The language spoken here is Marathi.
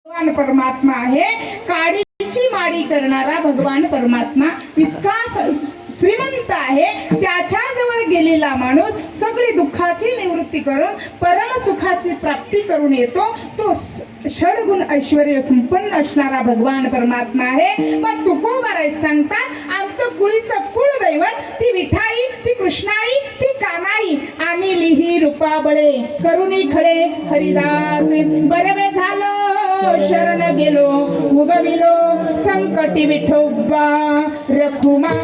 भगवान परमात्मा आहे. काडीची माडी करणारा भगवान परमात्मा इतका श्रीमंत आहे. त्याच्या जवळ गेलेला माणूस सगळी दुःखाची निवृत्ती करून परम सुखाची प्राप्ती करून येतो. तो षडगुण ऐश्वर्य संपन्न असणारा भगवान परमात्मा आहे. मग तुकोबाराय सांगतात आमचं कुळीचं कुळदैवत ती विठाई, ती कृष्णाई, ती कानाई आणि लिही रूपाबळे करुणी खळे हरिदास. बरवे झालो शरण गेलो उगविलो संकटी विठोबा रखुमाई.